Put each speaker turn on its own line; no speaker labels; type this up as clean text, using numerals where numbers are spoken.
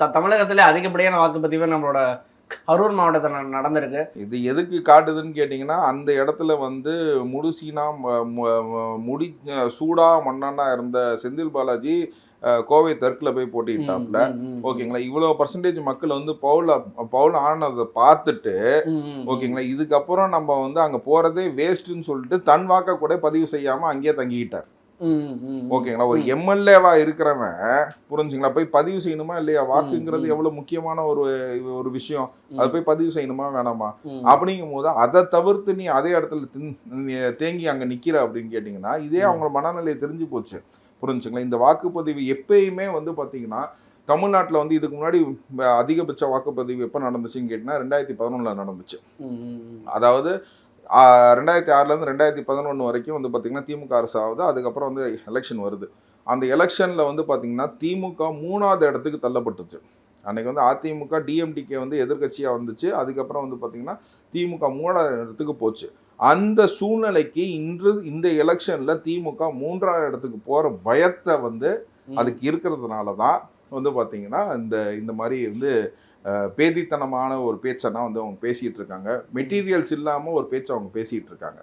தமிழகத்திலே அதிகப்படியான வாக்குப்பதிவு நம்மளோட கரூர் மாவட்டத்தில் நடந்திருக்கு.
இது எதுக்கு காட்டுதுன்னு கேட்டிங்கன்னா, அந்த இடத்துல வந்து முடிசீனா முடி சூடா மன்னனா இருந்த செந்தில் பாலாஜி கோவை தெற்குல போய் போட்டிட்டாப்ல. ஓகேங்களா, இவ்வளோ பர்சன்டேஜ் மக்கள் வந்து பவுல் ஆனதை பார்த்துட்டு, ஓகேங்களா, இதுக்கப்புறம் நம்ம வந்து அங்கே போகிறதே வேஸ்ட்டுன்னு சொல்லிட்டு தன் வாக்கை கூட பதிவு செய்யாமல் அங்கேயே தங்கிக்கிட்டார். ஓகேங்களா, ஒரு எம்எல்ஏவா இருக்கிறவன் புரிஞ்சுங்களா, போய் பதிவு செய்யணுமா இல்லையா? வாக்குங்கிறது எவ்வளவு முக்கியமான ஒரு விஷயம். அதை போய் பதிவு செய்யணுமா வேணாமா? அப்படிங்கும் போது அதை தவிர்த்து நீ அதே இடத்துல தேங்கி அங்க நிக்கிற அப்படின்னு கேட்டீங்கன்னா, இதே அவங்க மனநிலையை தெரிஞ்சு போச்சு. புரிஞ்சுங்களா, இந்த வாக்குப்பதிவு எப்பயுமே வந்து பாத்தீங்கன்னா தமிழ்நாட்டில் வந்து இதுக்கு முன்னாடி அதிகபட்ச வாக்குப்பதிவு எப்போ நடந்துச்சுன்னு கேட்டிங்கன்னா 2011 நடந்துச்சு. அதாவது 2006லேருந்து 2011 வரைக்கும் வந்து பார்த்திங்கன்னா திமுக அரசு ஆகுது. அதுக்கப்புறம் வந்து எலெக்ஷன் வருது. அந்த எலெக்ஷனில் வந்து பார்த்திங்கன்னா திமுக 3வது இடத்துக்கு தள்ளப்பட்டுச்சு. அன்றைக்கி வந்து அதிமுக டிஎம்டிகே வந்து எதிர்கட்சியாக வந்துச்சு. அதுக்கப்புறம் வந்து பார்த்திங்கன்னா திமுக 3வது இடத்துக்கு போச்சு. அந்த சூழ்நிலைக்கு இந்த எலெக்ஷனில் திமுக 3வது இடத்துக்கு போகிற பயத்தை வந்து அதுக்கு இருக்கிறதுனால தான் வந்து பார்த்திங்கன்னா இந்த மாதிரி வந்து பேதித்தனமான ஒரு பேச்செல்லாம் வந்து அவங்க பேசிகிட்டு இருக்காங்க. மெட்டீரியல்ஸ் இல்லாமல் ஒரு பேச்சை அவங்க பேசிகிட்டு இருக்காங்க.